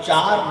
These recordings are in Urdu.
4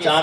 4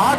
8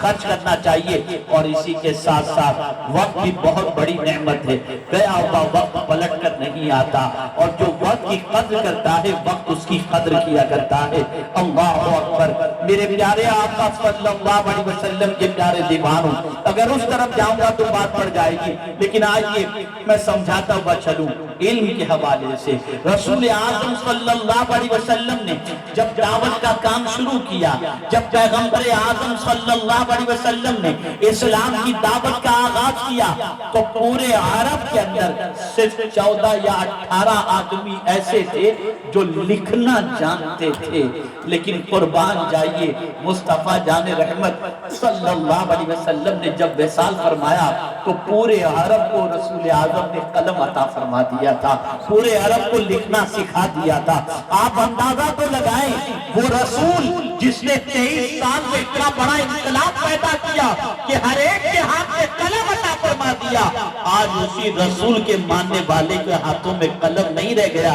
خرچ کرنا چاہیے۔ اور اسی کے ساتھ ساتھ وقت بھی بہت بڑی نعمت ہے، گیا ہوا وقت پلٹ کر نہیں آتا، اور جو وقت کی قدر کرتا ہے وقت اس کی قدر کیا کرتا ہے۔ اللہ اکبر۔ میرے پیارے آقا صلی اللہ علیہ وسلم کے پیارے دیوانوں، اگر اس طرف جاؤں گا تو بات پڑ جائے گی، لیکن آئیے میں سمجھاتا ہوا چلوں علم کے حوالے سے۔ رسول اعظم صلی اللہ علیہ وسلم نے جب دعوت کا کام شروع کیا، جب پیغمبر اعظم صلی اللہ علیہ وسلم نے اسلام کی دعوت کا آغاز کیا، تو پورے عرب کے اندر صرف 14 یا 18 آدمی ایسے تھے جو لکھنا جانتے تھے۔ لیکن قربان جائیے، مصطفیٰ جان رحمت صلی اللہ علیہ وسلم نے جب وصال فرمایا تو پورے عرب کو رسول اعظم نے قلم عطا فرما دیا تھا، پورے عرب کو لکھنا سکھا دیا تھا۔ آپ اندازہ تو لگائیں، وہ رسول جس نے 23 سال میں اتنا بڑا انقلاب پیدا کیا کہ ہر ایک کے ہاتھ میں قلم عطا فرما دیا، آج اسی رسول کے ماننے والے کے ہاتھوں میں قلم نہیں رہ گیا،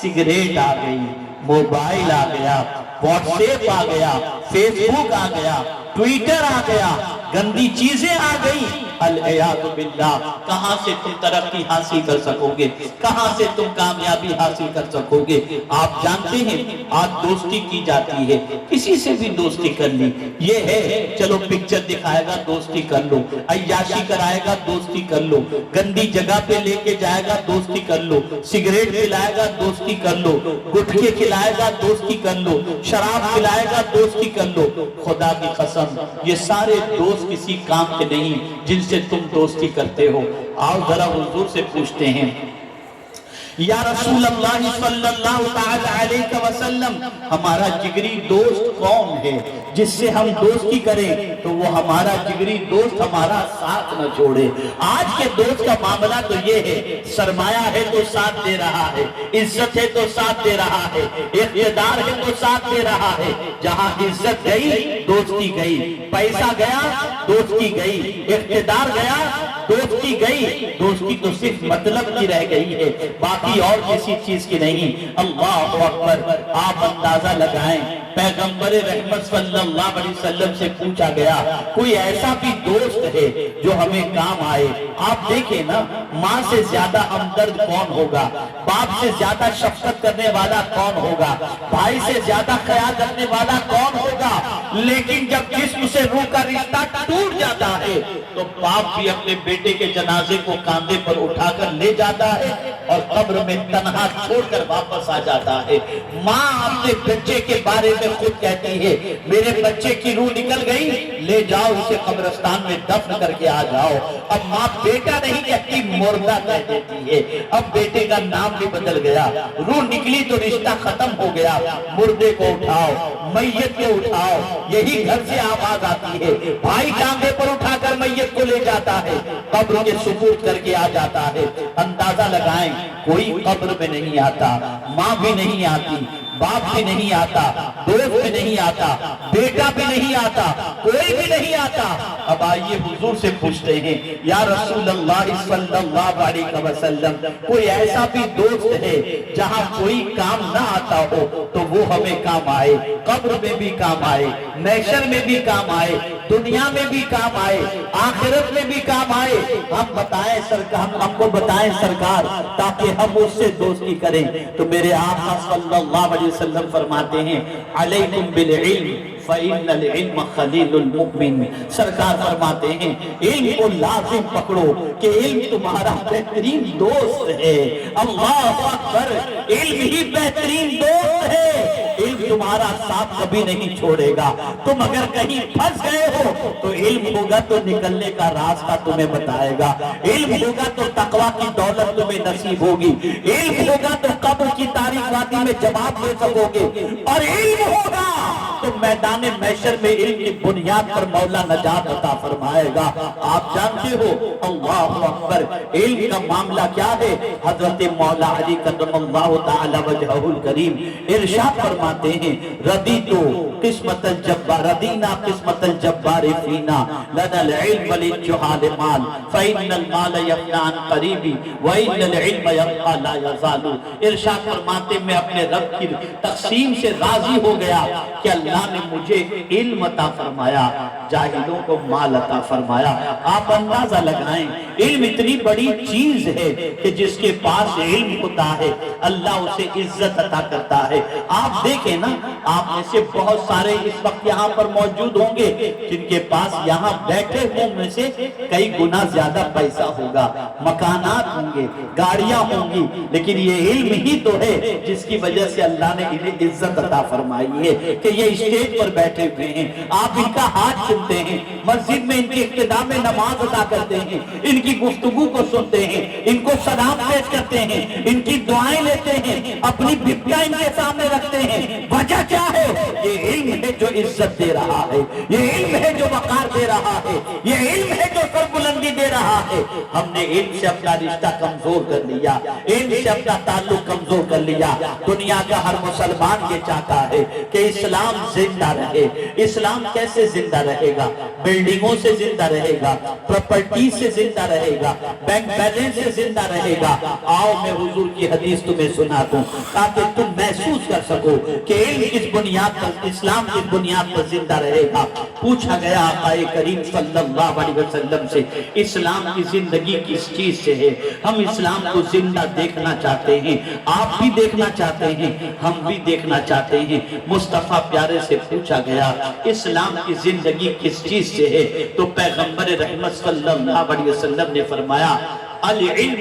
سگریٹ آ گئی، موبائل آ گیا، واٹس ایپ آ گیا، فیس بک آ گیا، ٹویٹر آ گیا، گندی چیزیں آ گئی۔ العیاذ باللہ، کہاں سے تم ترقی حاصل کر سکو گے؟ کہاں سے تم کامیابی حاصل کر سکو گے؟ آپ جانتے ہیں آج دوستی کی جاتی ہے، کسی سے بھی دوستی کر لی، یہ ہے چلو پکچر دکھائے گا دوستی کر لو، عیاشی کرائے گا دوستی کر لو، گندی جگہ پہ لے کے جائے گا دوستی کر لو، سگریٹ پلائے گا دوستی کر لو، گٹکے کھلائے گا دوستی کر لو، شراب پلائے گا دوستی کر لو۔ خدا کی قسم یہ سارے دوست کسی کام کے نہیں جن سے تم دوستی کرتے ہو۔ آؤ ذرا حضور سے پوچھتے ہیں، یا رسول اللہ صلی اللہ تعالی علیہ وسلم، ہمارا جگری دوست کون ہے جس سے ہم دوستی کریں تو وہ ہمارا جگری دوست ہمارا ساتھ نہ چھوڑے؟ آج کے دوست کا معاملہ تو یہ ہے، سرمایہ ہے تو ساتھ دے رہا ہے، عزت ہے تو ساتھ دے رہا ہے، اقتدار ہے تو ساتھ دے رہا ہے۔ جہاں عزت گئی دوستی گئی، پیسہ گیا دوستی گئی، اقتدار گیا دوستی گئی۔ دوستی تو صرف مطلب کی رہ گئی ہے، باقی اور کسی چیز کی نہیں۔ اللہ اکبر۔ آپ اندازہ لگائیں، پیغمبر رحمت صلی اللہ علیہ وسلم سے پوچھا گیا کوئی ایسا بھی دوست ہے جو ہمیں کام آئے؟ آپ دیکھیں نا، ماں سے زیادہ ہمدرد کون ہوگا؟ باپ سے زیادہ شفقت کرنے والا کون ہوگا؟ بھائی سے زیادہ خیال رکھنے والا کون ہوگا؟ لیکن جب جسم سے روح کا رشتہ ٹوٹ جاتا ہے تو باپ بھی اپنے بیٹے کے جنازے کو کاندھے پر اٹھا کر لے جاتا ہے اور قبر میں تنہا چھوڑ کر واپس آ جاتا ہے۔ ماں اپنے بچے کے بارے میں خود کہتی ہے میرے بچے کی روح نکل گئی، لے جاؤ اسے قبرستان میں دفن کر کے آ جاؤ۔ اب ماں بیٹا نہیں کہتی، مردہ کہہ دیتی ہے۔ اب بیٹے کا نام بھی بدل گیا، روح نکلی تو رشتہ ختم ہو گیا۔ مردے کو اٹھاؤ، میت کو اٹھاؤ، یہی گھر سے آواز آتی ہے۔ بھائی کاندھے پر اٹھا کر میت کو لے جاتا ہے، قبر کے سپرد کر کے آ جاتا ہے۔ اندازہ لگائیں، کوئی قبر میں نہیں آتا، ماں بھی نہیں آتی، باپ بھی نہیں آتا، دوست بھی نہیں آتا، بیٹا بھی نہیں آتا، کوئی بھی نہیں آتا۔ اب آئیے حضور سے پوچھتے ہیں، یا رسول اللہ صلی اللہ علیہ وسلم، کوئی ایسا بھی دوست ہے جہاں کوئی کام نہ آتا ہو تو وہ ہمیں کام آئے، قبر میں بھی کام آئے، محشر میں بھی کام آئے، دنیا میں بھی کام آئے، آخرت میں بھی کام آئے؟ ہم بتائیں سرکار، ہم کو بتائیں سرکار، تاکہ ہم اس سے دوستی کریں۔ تو میرے آقا صلی اللہ علیہ وسلم فرماتے ہیں علیکم بالعلم فإن العلم خلیل المؤمن۔ سرکار فرماتے ہیں علم کو لازم پکڑو کہ علم تمہارا بہترین دوست ہے۔ اللہ اکبر، علم ہی بہترین دوست ہے۔ علم تمہارا ساتھ کبھی نہیں چھوڑے گا۔ تم اگر کہیں پھنس گئے ہو تو علم ہوگا تو نکلنے کا راستہ تمہیں بتائے گا، علم ہوگا تو تقویٰ کی دولت تمہیں نصیب ہوگی، علم ہوگا تو قبر کی تاریک وادی میں جواب دے سکو گے، اور علم ہوگا تو میدان محشر میں علم کی بنیاد پر مولا نجات عطا فرمائے گا۔ آپ جانتے ہو، اللہ اکبر، علم کا معاملہ کیا ہے؟ حضرت مولا علی کرم اللہ تعالی وجہہ الکریم ارشاد فرماتے ہیں رضیت قسمت الجبار، رضینا قسمت الجبار فینا لنا العلم للجہال مال فإن المال یفنی عن قریبی وإن العلم یبقی لا یزال۔ ارشاد فرماتے میں اپنے رب کی تقسیم سے راضی ہو گیا کہ اللہ نے مجھے علم عطا فرمایا، جاہلوں کو مال عطا فرمایا۔ آپ اندازہ لگائیں، علم اتنی بڑی چیز ہے کہ جس کے پاس علم ہوتا ہے اللہ اسے عزت عطا کرتا ہے۔ آپ دیکھیں نا، آپ میں سے بہت سارے اس وقت یہاں پر موجود ہوں گے جن کے پاس یہاں بیٹھے ہوں میں سے کئی گنا زیادہ پیسہ ہوگا، مکانات ہوں گے، گاڑیاں ہوں گی، لیکن یہ علم ہی تو ہے جس کی وجہ سے اللہ نے انہیں عزت عطا فرمائی ہے کہ یہ اسٹیج پر بیٹھے ہوئے ہیں، آپ ان کا ہاتھ چومتے ہیں، مسجد میں ان کی اقتداء میں نماز ادا کرتے ہیں، ان کی گفتگو کو سنتے ہیں، ان کو سلام پیش کرتے ہیں، ان کی دعائیں لیتے ہیں، اپنی بھکا ان کے سامنے رکھتے ہیں۔ وجہ کیا ہے؟ یہ علم ہے جو عزت دے رہا ہے، یہ علم ہے جو وقار دے رہا ہے، یہ علم ہے جو سربلندی دے رہا ہے۔ ہم نے علم سے اپنا رشتہ کمزور کر لیا، علم سے اپنا تعلق کمزور کر لیا۔ دنیا کا ہر مسلمان یہ چاہتا ہے کہ اسلام زندہ رہے۔ اسلام کیسے زندہ رہے گا؟ بلڈنگوں سے زندہ رہے گا، پراپرٹی سے زندہ رہے گا، بینک بیلنس سے زندہ رہے گا۔ آؤ میں حضور کی حدیث تمہیں سنا دوں تاکہ تم محسوس کر سکو کہ علم کس بنیاد پر، اسلام کس بنیاد پر زندہ رہے گا۔ پوچھا گیا آقا کریم صلی اللہ علیہ وسلم سے، اسلام کی زندگی کس چیز سے ہے؟ ہم اسلام کو زندہ دیکھنا چاہتے ہیں، آپ بھی دیکھنا چاہتے ہیں، ہم بھی دیکھنا چاہتے ہیں۔ مصطفیٰ پیارے سے پوچھا گیا اسلام کی زندگی کس چیز سے ہے؟ تو پیغمبر رحمت صلی اللہ علیہ وسلم نے فرمایا العلم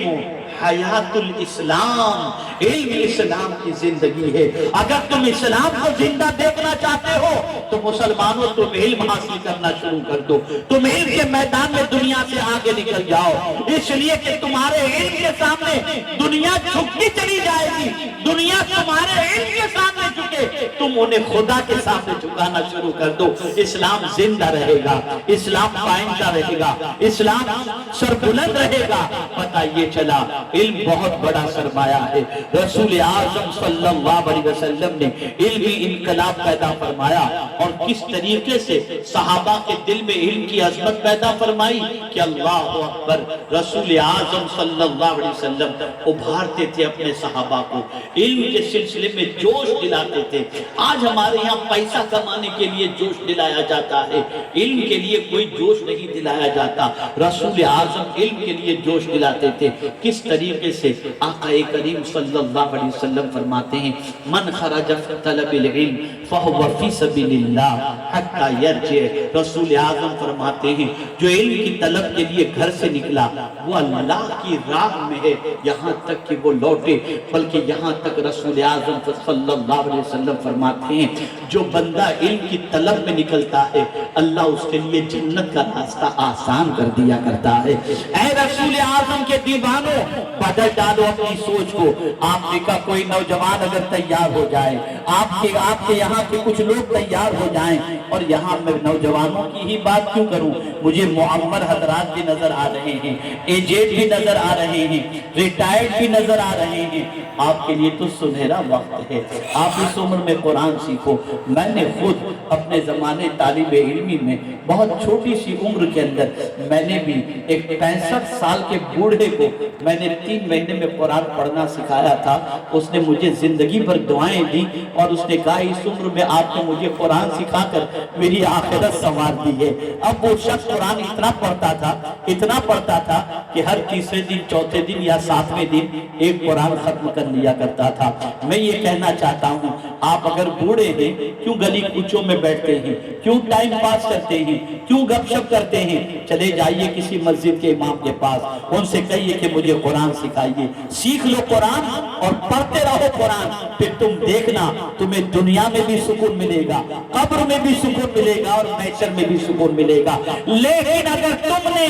حیات الاسلام، علم اسلام کی زندگی ہے۔ اگر تم اسلام کو زندہ دیکھنا چاہتے ہو تو مسلمانوں تم علم حاصل کرنا شروع کر دو، تم علم کے میدان میں دنیا سے آگے نکل جاؤ، اس لیے کہ تمہارے علم کے سامنے دنیا جھکتی چلی جائے گی۔ دنیا تمہارے علم کے سامنے جھکے، تم انہیں خدا کے سامنے جھکانا شروع کر دو۔ اسلام زندہ رہے گا، اسلام پائندہ رہے گا، اسلام سربلند رہے گا۔ پتہ یہ چلا علم بہت بڑا سرمایہ ہے۔ رسول اعظم صلی اللہ علیہ وسلم نے علمی انقلاب پیدا فرمایا، اور کس طریقے سے صحابہ کے دل میں علم کی عظمت پیدا فرمائی کہ اللہ اکبر، رسول اعظم صلی اللہ علیہ وسلم ابھارتے تھے اپنے صحابہ کو، علم کے سلسلے میں جوش دلاتے تھے۔ آج ہمارے یہاں پیسہ کمانے کے لیے جوش دلایا جاتا ہے، علم کے لیے کوئی جوش نہیں دلایا جاتا۔ رسول اعظم علم کے لیے جوش دلاتے تھے۔ کس طریقے سے؟ آقا کریم صلی اللہ علیہ وسلم فرماتے ہیں من خرج فی طلب العلم فہو فی سبیل اللہ حتی یرجع۔ رسول اعظم فرماتے ہیں جو علم کی طلب کے لیے گھر سے نکلا وہ اللہ کی راہ میں ہے یہاں تک کہ وہ لوٹے، بلکہ یہاں تک رسول اعظم صلی اللہ علیہ وسلم فرماتے ہیں جو بندہ علم کی طلب میں نکلتا ہے اللہ اس کے لیے جنت کا راستہ آسان کر دیا کرتا ہے۔ اے رسول اعظم کے دیوانوں، بدل ڈالو اپنی سوچ کو۔ آپ نے کہا کوئی نوجوان اگر تیار ہو جائے، آپ کے یہاں کے کچھ لوگ تیار ہو جائیں، اور یہاں میں نوجوانوں کی ہی بات کیوں کروں، مجھے معمر حضرات بھی نظر آ رہے ہیں، ایجیڈ بھی نظر آ رہے ہیں، ریٹائرڈ بھی نظر آ رہے ہیں۔ آپ کے لیے تو سنہرا وقت ہے، آپ اس عمر میں قرآن سیکھو۔ میں نے خود اپنے زمانے طالب علمی میں بہت چھوٹی سی عمر کے اندر میں نے بھی ایک 65 سال کے بوڑھے کو میں نے 3 مہینے میں قرآن پڑھنا سکھایا تھا۔ اس نے مجھے زندگی بھر دعائیں دی اور اس نے کہا اس عمر میں آپ نے مجھے قرآن سکھا کر میری آخرت سنوار دی ہے۔ اب وہ شخص قرآن اتنا پڑھتا تھا کہ ہر تیسرے دن، چوتھے دن یا 7ویں دن ایک قرآن ختم کر لیا کرتا تھا۔ میں یہ کہنا چاہتا ہوں آپ اگر بوڑھے ہیں کیوں گلی کوچوں میں بیٹھتے ہیں، کیوں ٹائم پاس کرتے ہیں، کیوں گپ شپ کرتے ہیں؟ چلے جائیے کسی مسجد کے امام کے پاس، ان سے کہیے کہ مجھے قرآن سکھائیے، سیکھ لو قرآن اور پڑھتے رہو قرآن، پھر تم دیکھنا تمہیں دنیا میں بھی سکون ملے گا، قبر میں بھی سکون ملے گا اور محشر میں بھی سکون ملے گا۔ لیکن اگر تم نے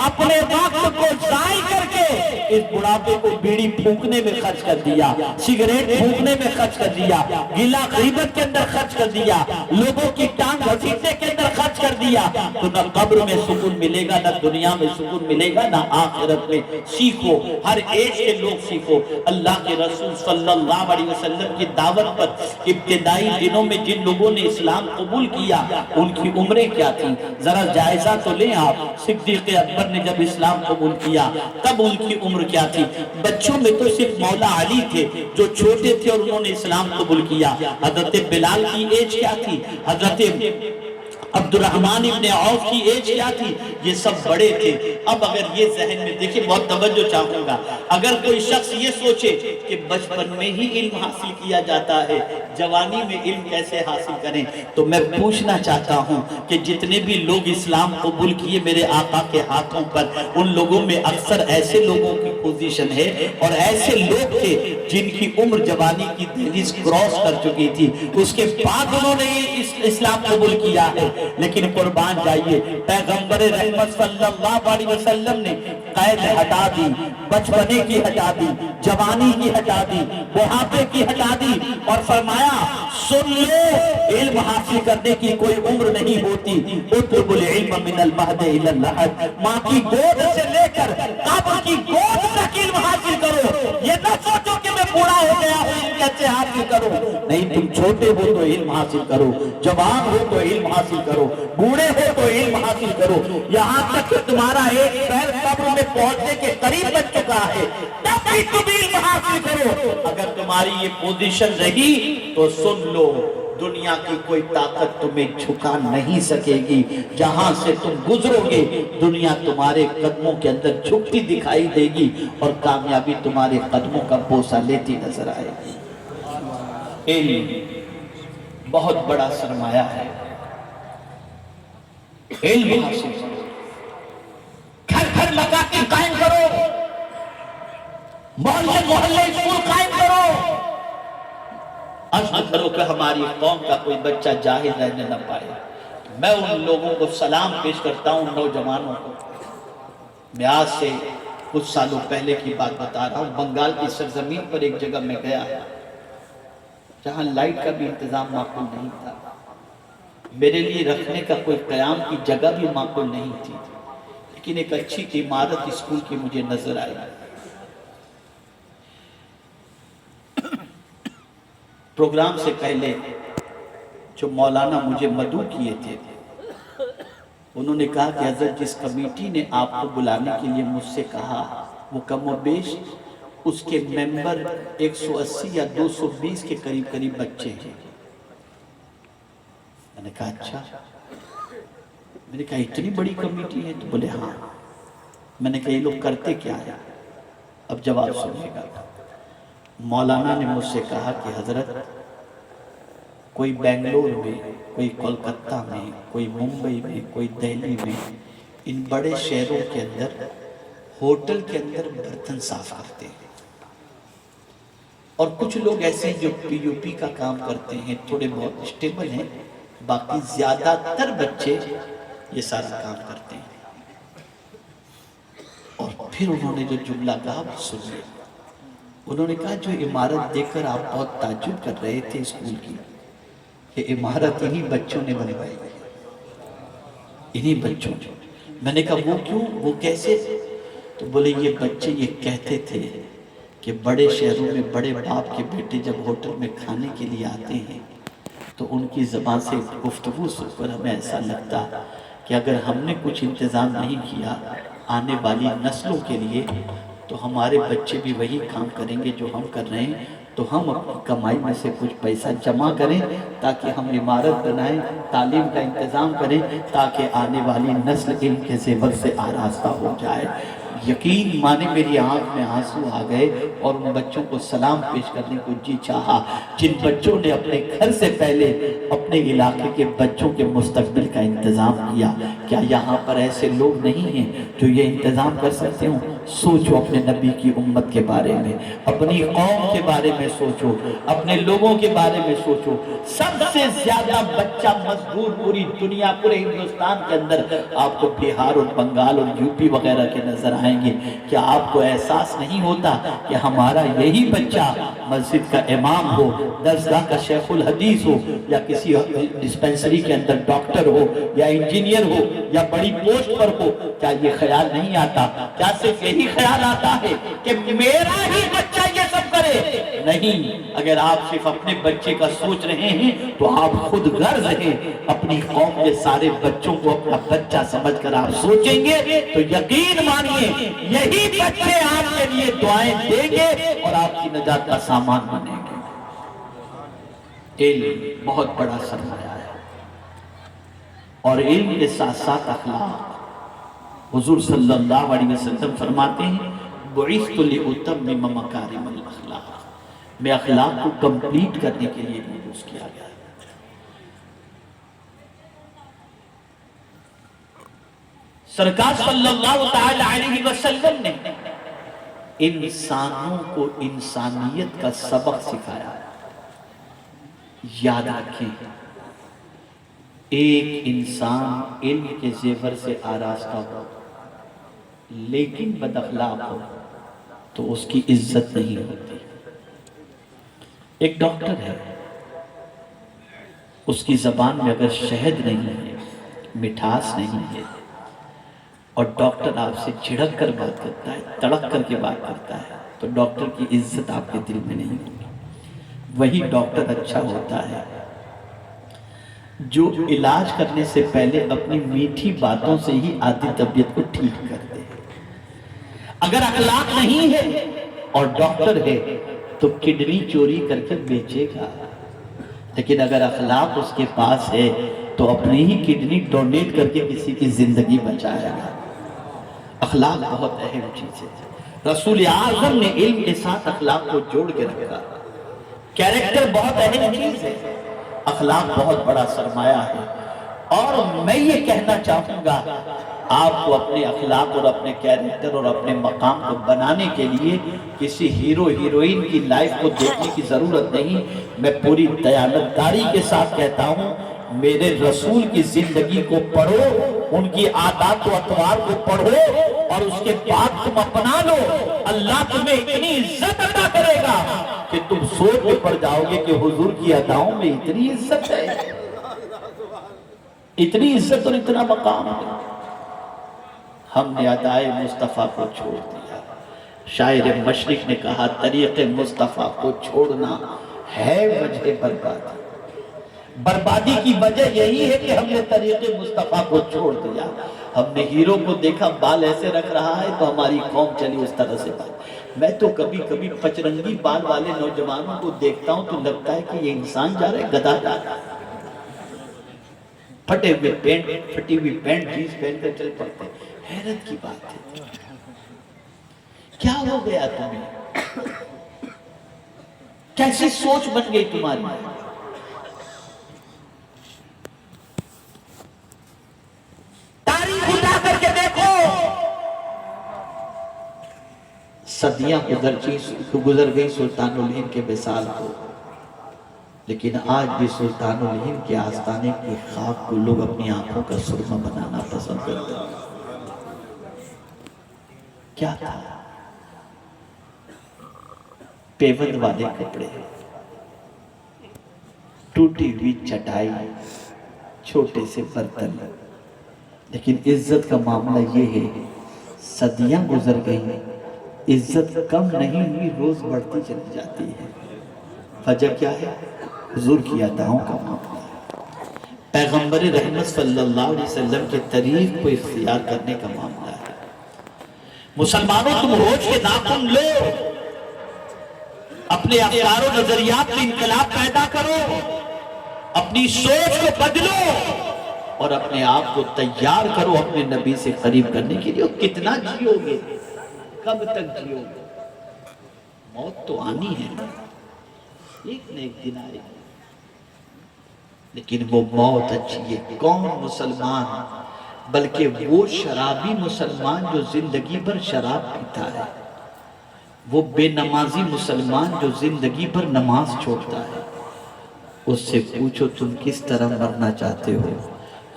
اپنے وقت کو ضائع کر کے اس بڑھاپے کو بیڑی پھونکنے میں خرچ کر دیا، سگریٹ پھونکنے میں خرچ کر دیا، گلا غیبت کے اندر خرچ کر دیا، لوگوں کی ٹانگ گھسیٹنے کے اندر خرچ کر دیا، تو نہ قبر میں سکون ملے گا، نہ دنیا میں سکون ملے گا، نہ آخرت میں۔ سیکھو، ہر ایج کے لوگ سیکھو۔ اللہ کے رسول صلی اللہ علیہ وسلم کی دعوت پر ابتدائی دنوں میں جن لوگوں نے اسلام قبول کیا ان کی عمریں کیا تھیں؟ ذرا جائزہ تو لیں آپ۔ صدیق اکبر نے جب اسلام قبول کیا تب ان کی عمر عمر کیا تھی؟ بچوں میں تو صرف مولا علی تھے جو چھوٹے تھے اور انہوں نے اسلام قبول کیا. حضرت بلال کی ایج کیا تھی؟ حضرت عبد الرحمن ابن عوف کی ایج کیا تھی؟ یہ سب بڑے تھے. اب اگر یہ ذہن میں دیکھیں، بہت توجہ چاہوں گا، اگر کوئی شخص یہ سوچے کہ بچپن میں ہی علم حاصل کیا جاتا ہے، جوانی میں علم کیسے حاصل کریں، تو میں پوچھنا چاہتا ہوں کہ جتنے بھی لوگ اسلام قبول کیے میرے آقا کے ہاتھوں پر، ان لوگوں میں اکثر ایسے لوگوں کی پوزیشن ہے اور ایسے لوگ تھے جن کی عمر جوانی کی دہلیز کراس کر چکی تھی، اس کے بعد انہوں نے اسلام قبول کیا ہے. لیکن قربان جائیے، پیغمبر رحمت صلی اللہ علیہ وسلم نے قید ہٹا دی، بچپنے کی ہٹا دی، جوانی کی ہٹا دی، بڑھاپے کی ہٹا دی، اور فرمایا سن لو، علم حاصل کرنے کی کوئی عمر نہیں ہوتی. اطلب العلم من المہد الی اللحد، ماں کی گود سے لے کر قبر کی گود تک علم حاصل کرو. یہ نہ سوچو کہ میں بوڑھا ہو گیا ہوں علم کیسے حاصل کروں. نہیں، تم چھوٹے ہو تو علم حاصل کرو، جوان ہو تو علم حاصل کرو، بوڑھے ہو تو علم حاصل کرو. یہاں تک کہ تمہارا ایک پیر قبر میں پہنچنے کے قریب بن چکا ہے، تب بھی تم علم حاصل کرو. اگر تمہاری یہ پوزیشن رہی تو سن لو، دنیا کی کوئی طاقت تمہیں جھکا نہیں سکے گی. جہاں سے تم گزرو گے دنیا تمہارے قدموں کے اندر جھکتی دکھائی دے گی اور کامیابی تمہارے قدموں کا بوسہ لیتی نظر آئے گی. علم بہت بڑا سرمایہ ہے. علم حاصل کرو، گھر گھر مکاتب قائم کرو، محلے محلے اسکول قائم کرو. عزم کرو کہ ہماری قوم کا کوئی بچہ جاہل رہنے نہ پائے. میں ان لوگوں کو سلام پیش کرتا ہوں، نوجوانوں کو. میں آج سے کچھ سالوں پہلے کی بات بتا رہا ہوں. بنگال کی سرزمین پر ایک جگہ میں گیا جہاں لائٹ کا بھی انتظام معقول نہیں تھا، میرے لیے رکھنے کا کوئی قیام کی جگہ بھی معقول نہیں تھی، لیکن ایک اچھی عمارت اسکول کی مجھے نظر آئی. پروگرام سے پہلے جو مولانا مجھے مدعو کیے تھے، انہوں نے کہا کہ حضرت جس کمیٹی نے آپ کو بلانے کے لیے مجھ سے کہا وہ کم و بیش اس کے ممبر 180 یا 220 کے قریب بچے ہیں. میں نے کہا اچھا. میں نے کہا اتنی بڑی کمیٹی ہے؟ تو بولے ہاں. میں نے کہا یہ لوگ کرتے کیا ہے؟ اب جواب سنیے گا. مولانا نے مجھ سے کہا کہ حضرت کوئی بنگلور میں، کوئی کولکتہ میں، کوئی ممبئی میں، کوئی دہلی میں، ان بڑے شہروں کے اندر ہوٹل کے اندر برتن صاف کرتے ہیں، اور کچھ لوگ ایسے ہیں جو پی یو پی کا کام کرتے ہیں، تھوڑے بہت اسٹیبل ہیں، باقی زیادہ تر بچے یہ سارا کام کرتے ہیں. اور پھر انہوں نے جو جملہ کہا وہ سنیے. انہوں نے کہا جو عمارت دیکھ کر آپ بہت تعجب کر رہے تھے اسکول کی، یہ عمارت انہی بچوں نے بنوائی، انہی بچوں نے. میں نے کہا وہ کیوں، وہ کیسے؟ تو بولے یہ بچے یہ کہتے تھے کہ بڑے شہروں میں بڑے باپ کے بیٹے جب ہوٹل میں کھانے کے لیے آتے ہیں تو ان کی زبان سے گفتگو سن کر ہمیں ایسا لگتا کہ اگر ہم نے کچھ انتظام نہیں کیا آنے والی نسلوں کے لیے تو ہمارے بچے بھی وہی کام کریں گے جو ہم کر رہے ہیں. تو ہم اپنی کمائی میں سے کچھ پیسہ جمع کریں تاکہ ہم عمارت بنائیں، تعلیم کا انتظام کریں تاکہ آنے والی نسل علم کے زیور سے آراستہ ہو جائے. یقین مانے میری آنکھ میں آنسو آ گئے اور ان بچوں کو سلام پیش کرنے کو جی چاہا جن بچوں نے اپنے گھر سے پہلے اپنے علاقے کے بچوں کے مستقبل کا انتظام کیا. کیا یہاں پر ایسے لوگ نہیں ہیں جو یہ انتظام کر سکتے ہوں؟ سوچو اپنے نبی کی امت کے بارے میں، اپنی قوم کے بارے میں سوچو، اپنے لوگوں کے بارے میں سوچو. سب سے زیادہ بچہ مزدور پوری دنیا، پورے ہندوستان کے اندر آپ کو بہار اور بنگال اور یو پی وغیرہ کے نظر آئیں گے. کیا آپ کو احساس نہیں ہوتا کہ ہمارا یہی بچہ مسجد کا امام ہو، درسگاہ کا شیخ الحدیث ہو، یا کسی ڈسپینسری کے اندر ڈاکٹر ہو یا انجینئر ہو یا بڑی پوسٹ پر ہو؟ کیا یہ خیال نہیں آتا؟ کیا صرف یہی خیال آتا ہے کہ میرا ہی بچہ یہ سب کرے؟ نہیں، اگر آپ صرف اپنے بچے کا سوچ رہے ہیں تو آپ خود غرض ہیں، اپنی قوم کے سارے بچوں کو اپنا بچہ سمجھ کر آپ سوچیں گے تو یقین مانیے یہی بچے آپ کے لیے دعائیں دیں گے اور آپ کی نجات کا سامان بنیں گے۔ علم بہت بڑا سرمایہ ہے، اور علم کے ساتھ ساتھ اخلاق۔ حضور صلی اللہ علیہ وسلم فرماتے ہیں بعثت لأتمم مکارم الاخلاق، میں اخلاق کو کمپلیٹ کرنے کے لیے مبعوث کیا گیا۔ سرکار صلی اللہ تعالی علیہ وسلم نے انسانوں کو انسانیت کا سبق سکھایا۔ یاد رکھیں، ایک انسان علم کے زیور سے آراستہ ہو لیکن بد اخلاق ہو تو اس کی عزت نہیں ہوتی۔ ایک ڈاکٹر ہے، اس کی زبان میں اگر شہد نہیں ہے، مٹھاس نہیں ہے، اور ڈاکٹر آپ سے جھڑک کر بات کرتا ہے، تڑک کر کے بات کرتا ہے، تو ڈاکٹر کی عزت آپ کے دل میں نہیں ہوگی۔ وہی ڈاکٹر اچھا ہوتا ہے جو علاج کرنے سے پہلے اپنی میٹھی باتوں سے ہی آدھی طبیعت کو ٹھیک کر دے۔ اگر اخلاق نہیں ہے اور ڈاکٹر ہے تو کڈنی چوری کر کے بیچے گا، لیکن اگر اخلاق اس کے پاس ہے تو اپنی ہی کڈنی ڈونیٹ کر کے کسی کی زندگی بچائے گا۔ اخلاق بہت اہم چیز ہے۔ رسول اعظم نے علم کے ساتھ اخلاق کو جوڑ کے رکھا۔ کیریکٹر بہت اہم چیز ہے، اخلاق بہت بڑا سرمایہ ہے، اور میں یہ کہنا چاہوں گا آپ کو اپنے اخلاق اور اپنے کیریکٹر اور اپنے مقام کو بنانے کے لیے کسی ہیرو ہیروئن کی لائف کو دیکھنے کی ضرورت نہیں۔ میں پوری دیانتداری کے ساتھ کہتا ہوں میرے رسول کی زندگی کو پڑھو، ان کی عادات و اطوار کو پڑھو اور اس کے بعد تم اپنا لو، اللہ تمہیں اتنی عزت عطا کرے گا کہ تم سوچ میں پڑ جاؤ گے کہ حضور کی اداؤں میں اتنی عزت ہے، اتنی عزت اور اتنا مقام ہے۔ ہم نے ادائے مصطفیٰ کو چھوڑ دیا۔ شاعر مشرق نے کہا طریق مصطفیٰ کو چھوڑنا ہے وجہ بربادی۔ بربادی کی وجہ یہی ہے کہ ہم نے طریق مصطفیٰ کو چھوڑ دیا۔ ہم نے ہیرو کو دیکھا بال ایسے رکھ رہا ہے تو ہماری قوم چلی اس طرح سے بات۔ میں تو کبھی کبھی پچرنگی بال والے نوجوانوں کو دیکھتا ہوں تو لگتا ہے کہ یہ انسان جا رہا ہے، گدھا جا رہا ہے۔ پھٹے ہوئے پینٹ، پھٹی ہوئی پینٹ جینس پہن کر چل پڑتے ہیں۔ حیرت کی بات ہے، کیا ہو گیا تمہیں؟ کیسی سوچ بن گئی تمہاری؟ تاریخ اٹھا کر کے دیکھو، صدیاں گزر گئی سلطان الہند کے وصال کو، لیکن آج بھی سلطان الہند کے آستانے کی خاک کو لوگ اپنی آنکھوں کا سرما بنانا پسند کرتے ہیں۔ کیا تھا؟ پیوند والے کپڑے، ٹوٹی ہوئی چٹائی، چھوٹے سے برتن، لیکن عزت کا معاملہ یہ ہے صدیاں گزر گئی، عزت کم نہیں ہوئی، روز بڑھتی چلی جاتی ہے۔ وجہ کیا ہے؟ حضور کی اداؤں کا معاملہ ہے، پیغمبر رحمت صلی اللہ علیہ وسلم کے طریق کو اختیار کرنے کا معاملہ ہے۔ مسلمانوں تم ہوش کے ناخن لو، اپنے افکار و نظریات میں انقلاب پیدا کرو، اپنی سوچ کو بدلو اور اپنے آپ کو تیار کرو اپنے نبی سے قریب کرنے کے لیے۔ کتنا جیو گے؟ کب تک جیو گے؟ موت تو آنی ہے نا، ایک نہ ایک دن آئے گی، لیکن وہ موت اچھی ہے۔ کون مسلمان؟ بلکہ وہ شرابی مسلمان جو زندگی بھر شراب پیتا ہے، وہ بے نمازی مسلمان جو زندگی بھر نماز چھوڑتا ہے، اس سے پوچھو تم کس طرح مرنا چاہتے ہو؟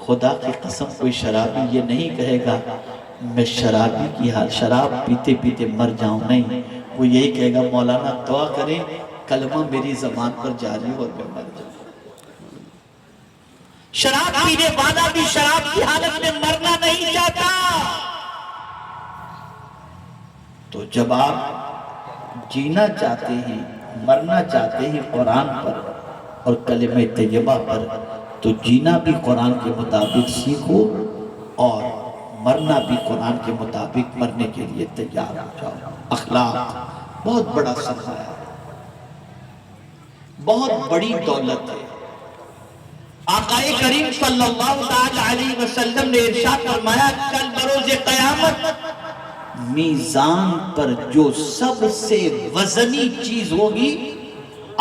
خدا کی قسم کوئی شرابی یہ نہیں کہے گا میں شرابی کی حال شراب پیتے پیتے مر جاؤں، نہیں، وہ یہی کہے گا مولانا دعا کریں کلمہ میری زبان پر جاری ہو اور میں مر جاؤں۔ شراب پینے والا بھی شراب کی حالت میں مرنا نہیں چاہتا۔ تو جب آپ جینا چاہتے ہیں، مرنا چاہتے ہیں قرآن پر اور کلمہ طیبہ پر، تو جینا بھی قرآن کے مطابق سیکھو اور مرنا بھی قرآن کے مطابق مرنے کے لیے تیار ہو جاؤ۔ اخلاق بہت بڑا سرمایہ ہے، بہت بڑی دولت ہے۔ آقا کریم صلی اللہ علیہ وسلم نے ارشاد فرمایا کل بروز قیامت میزان پر جو سب سے وزنی چیز ہوگی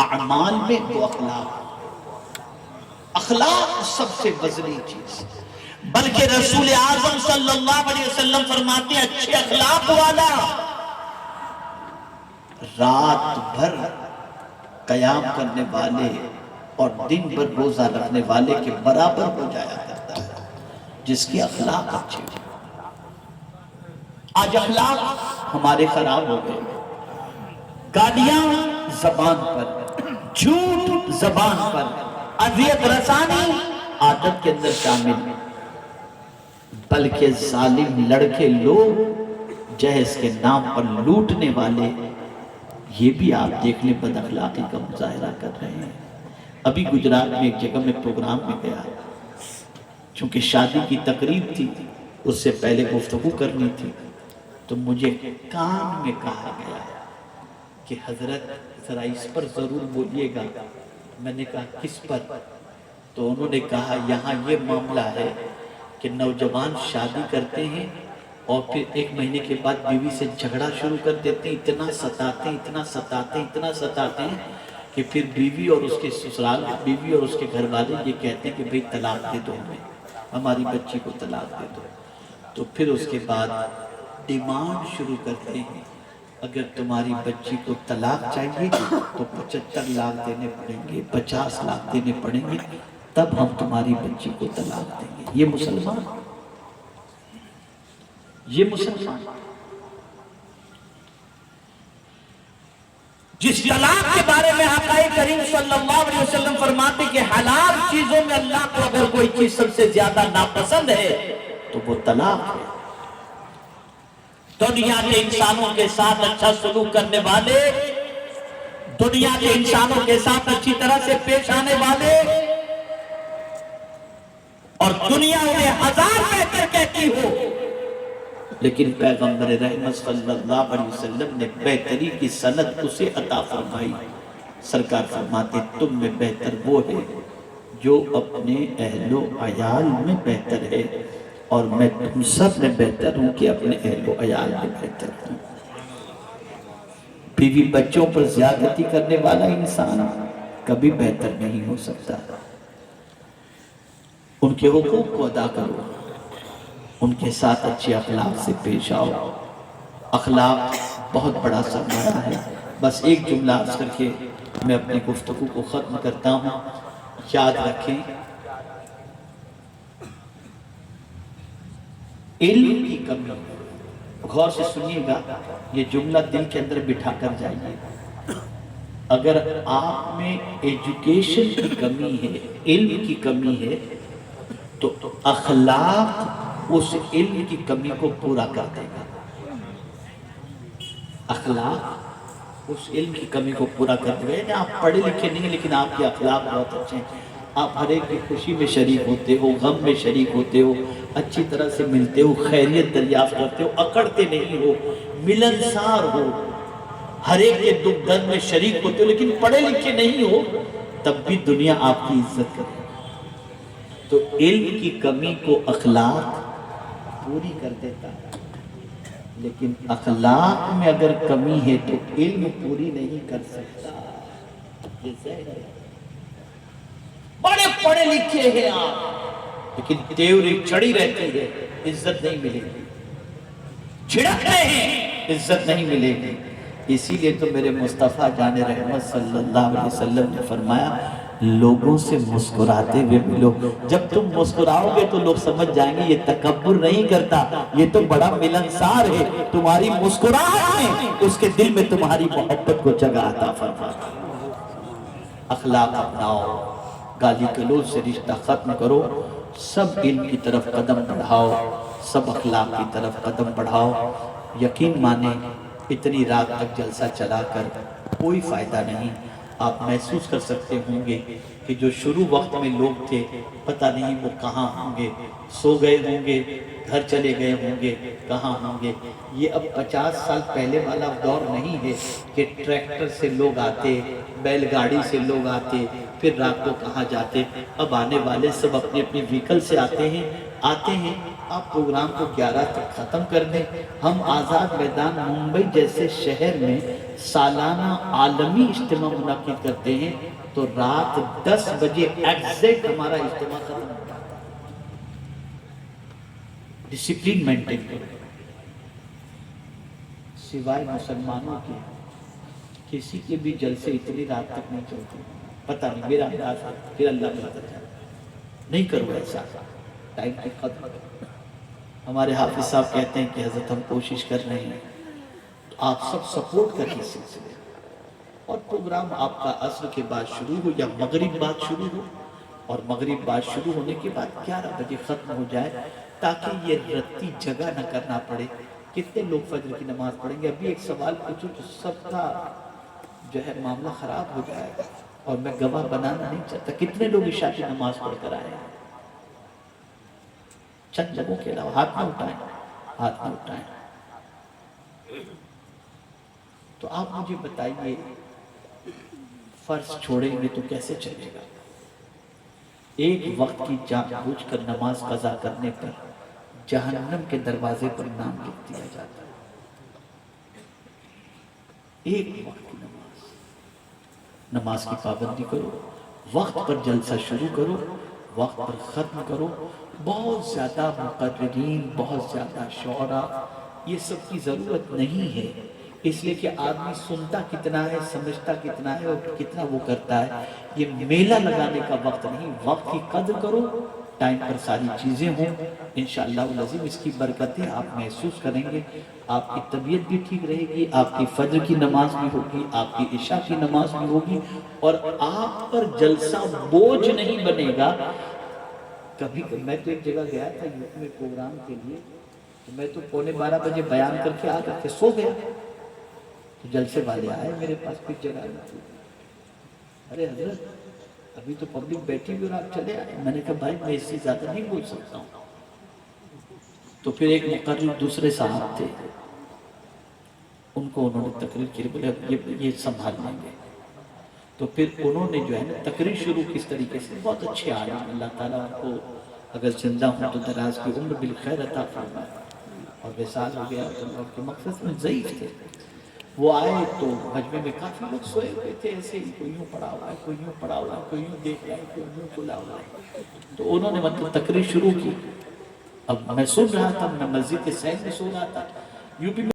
اعمال میں وہ اخلاق، اخلاق سب سے وزنی چیز، بلکہ رسول اعظم صلی اللہ علیہ وسلم فرماتے ہیں اچھے اخلاق والا رات بھر قیام کرنے والے اور دن بھر روزہ رکھنے والے کے برابر ہو جایا کرتا ہے، جس کی اخلاق اچھے ہیں۔ آج اخلاق ہمارے خراب ہو گئے، گالیاں زبان پر، جھوٹ زبان پر، اذیت رسانی عادت کے اندر شامل، بلکہ ظالم لڑکے لوگ جہیز کے نام پر لوٹنے والے، یہ بھی آپ دیکھ لیں بد اخلاقی کا مظاہرہ کر رہے ہیں۔ ابھی گجرات میں ایک جگہ میں پروگرام میں گیا، چونکہ شادی کی تقریب تھی، اس سے پہلے گفتگو کرنی تھی، تو مجھے کان میں کہا گیا کہ حضرت ذرا اس پر ضرور بولیے گا۔ میں نے کہا کس پر؟ تو انہوں نے کہا یہاں یہ معاملہ ہے کہ نوجوان شادی کرتے ہیں اور پھر ایک مہینے کے بعد بیوی سے جھگڑا شروع کر دیتے ہیں، اتنا ستاتے ہیں اتنا ستاتے ہیں اتنا ستاتے ہیں کہ پھر بیوی اور اس کے سسرال، بیوی اور اس کے گھر والے یہ کہتے ہیں کہ بھئی طلاق دے دو ہمیں، ہماری بچی کو طلاق دے دو۔ تو پھر اس کے بعد ڈیمانڈ شروع کرتے ہیں، اگر تمہاری بچی کو طلاق چاہیے تو 75 لاکھ دینے پڑیں گے، 50 لاکھ دینے پڑیں گے، تب ہم تمہاری بچی کو طلاق دیں گے۔ یہ مسلمان، یہ مسلمان جس طلاق کے بارے میں آقا کریم صلی اللہ علیہ وسلم فرماتے کہ حلال چیزوں میں اللہ کو اگر کوئی چیز سب سے زیادہ ناپسند ہے تو وہ طلاق ہے۔ دنیا کے انسانوں کے ساتھ اچھا سلوک کرنے والے، دنیا کے انسانوں کے ساتھ اچھی طرح سے پیش آنے والے، اور دنیا انہیں ہزار بہتر کہتی ہو، لیکن پیغمبر رحمت صلی اللہ علیہ وسلم نے بہتری کی سند اسے عطا فرمائی۔ سرکار فرماتے تم میں بہتر وہ ہے جو اپنے اہل و عیال میں بہتر ہے، اور میں تم سب میں بہتر ہوں کہ اپنے اہل و عیال میں بہتر ہوں۔ بیوی بچوں پر زیادتی کرنے والا انسان کبھی بہتر نہیں ہو سکتا۔ ان کے حقوق کو ادا کرو، ان کے ساتھ اچھے اخلاق سے پیش آؤ۔ اخلاق بہت بڑا سرمایہ ہے۔ بس ایک جملہ عرض کر کے میں اپنی گفتگو کو ختم کرتا ہوں۔ یاد رکھیں علم کی کمی، غور سے سنیے گا، یہ جملہ دل کے اندر بٹھا کر جائیے۔ اگر آپ میں ایجوکیشن کی کمی ہے، علم کی کمی ہے، تو اخلاق اس علم کی کمی کو پورا کر دے گا۔ اخلاق اس علم کی کمی کو پورا کر دے گا۔ یعنی آپ پڑھے لکھے نہیں ہیں لیکن آپ کے اخلاق بہت اچھے ہیں، آپ ہر ایک کی خوشی میں شریک ہوتے ہو، غم میں شریک ہوتے ہو، اچھی طرح سے ملتے ہو، خیریت دریافت کرتے ہو، اکڑتے نہیں ہو، ملنسار ہو، ہر ایک کے دکھ درد میں شریک ہوتے ہو، لیکن پڑھے لکھے نہیں ہو، تب بھی دنیا آپ کی عزت کرے۔ تو علم کی کمی کو اخلاق پوری کر دیتا ہے، لیکن اخلاق میں اگر کمی ہے تو علم پوری نہیں کر سکتا۔ بڑے پڑھے لکھے ہیں آپ، لیکن تیوری چڑھی رہتی ہے، عزت نہیں ملے گی، چھڑک رہے ہیں، عزت نہیں ملے گی۔ اسی لیے تو میرے مصطفیٰ جان رحمت صلی اللہ علیہ وسلم نے فرمایا لوگوں سے مسکراتے ہوئے ملو۔ جب تم مسکراؤ گے تو لوگ سمجھ جائیں گے یہ تکبر نہیں کرتا، یہ تو بڑا ملنسار ہے، تمہاری مسکراہٹ میں اس کے دل میں تمہاری محبت کو جگہ عطا فرماتا۔ اخلاق اپناؤ، گالی گلوچ سے رشتہ ختم کرو، سب علم کی طرف قدم بڑھاؤ، سب اخلاق کی طرف قدم بڑھاؤ۔ یقین مانیں اتنی رات تک جلسہ چلا کر کوئی فائدہ نہیں. آپ محسوس کر سکتے ہوں گے کہ جو شروع وقت میں لوگ تھے پتہ نہیں وہ کہاں ہوں گے، سو گئے ہوں گے، گھر چلے گئے ہوں گے، کہاں ہوں گے. یہ اب 50 سال پہلے والا دور نہیں ہے کہ ٹریکٹر سے لوگ آتے، بیل گاڑی سے لوگ آتے، پھر رات کو کہاں جاتے. اب آنے والے سب اپنے اپنے وہیکل سے آتے ہیں. آپ پروگرام کو 11 تک ختم کر دیں. ہم آزاد میدان ممبئی جیسے شہر میں سالانہ عالمی اجتماع منعقد کرتے ہیں تو رات 10 بجے ایگزیکٹ ہمارا اجتماع ختم ہو جاتا ہے. ڈسپلین مینٹین کرو. سوائے مسلمانوں کے کسی کے بھی جلسے اتنی رات تک نہیں چلتے. پتہ نہیں، میرا انداز ہے، پھر اللہ بہتر جانا. نہیں کرو ایسا، ٹائم کی قدر کرو. ہمارے حافظ صاحب کہتے ہیں کہ حضرت ہم کوشش کر رہے ہیں، آپ سب سپورٹ کریں اس سلسلے. اور پروگرام آپ کا عصر کے بعد شروع ہو یا مغرب بعد شروع ہو، اور مغرب بعد شروع ہونے کے بعد 11 بجے ختم ہو جائے تاکہ یہ رتی جگہ نہ کرنا پڑے. کتنے لوگ فجر کی نماز پڑھیں گے؟ ابھی ایک سوال پوچھو تو سب کا جو ہے معاملہ خراب ہو جائے گا اور میں گواہ بنانا نہیں چاہتا. کتنے لوگ عشاء کی نماز پڑھ کر آئے ہیں؟ چند لوگوں کے علاوہ. ہاتھ نہ اٹھائیں، ہاتھ نہ اٹھائیں. تو آپ مجھے بتائیے فرض چھوڑیں گے تو کیسے چلے گا؟ ایک وقت کی جان بوجھ کر نماز قضا کرنے پر جہنم کے دروازے پر نام لکھ دیا جاتا ہے. ایک وقت کی نماز کی پابندی کرو، وقت پر جلسہ شروع کرو، وقت پر ختم کرو. بہت زیادہ مقررین، بہت زیادہ شعراء، یہ سب کی ضرورت نہیں ہے. اس لیے کہ آدمی سنتا کتنا ہے، سمجھتا کتنا ہے اور کتنا وہ کرتا ہے. یہ میلہ لگانے کا وقت نہیں. وقت کی قدر کرو، ٹائم پر ساری چیزیں ہوں. انشاءاللہ العظیم اس کی برکتیں آپ محسوس کریں گے. آپ کی طبیعت بھی ٹھیک رہے گی، آپ کی فجر کی نماز بھی ہوگی، آپ کی عشاء کی نماز بھی ہوگی، اور آپ پر جلسہ بوجھ نہیں بنے گا. کبھی میں تو ایک جگہ گیا تھا یوپی میں پروگرام کے لیے، میں تو 11:15 بجے بیان کر کے آ کر کے سو گیا. تو جلسے والے آئے میرے پاس، پھر جگہ نہیں. ارے حضرت ابھی تو پبلک بیٹھی ہوئی اور آپ چلے آئے. میں نے کہا بھائی میں اس سے زیادہ نہیں بول سکتا ہوں. تو پھر ایک مقرر دوسرے صاحب تھے، ان کو انہوں نے تقریر کی، بولے یہ سنبھال لیں گے. تو پھر انہوں نے جو ہے نا تقریر شروع کس طریقے سے. بہت اچھے عالم، اللہ تعالیٰ ان کو اگر زندہ ہوں تو دراز کی عمر بالخیر عطا فرمائے. اور وصال ہو گیا تو ان کے مقصد میں ضعیف تھے. وہ آئے تو مجمع میں کافی لوگ سوئے ہوئے تھے ایسے ہی، کوئی یوں پڑا ہوا ہے، کوئی یوں پڑا ہوا ہے، کوئی یوں دیکھ رہا ہے، کوئی یوں کھلا ہوا ہے. تو انہوں نے مطلب تقریر شروع کی. اب میں سن رہا تھا، میں مسجد کے سائڈ میں سو رہا تھا. یوپی میں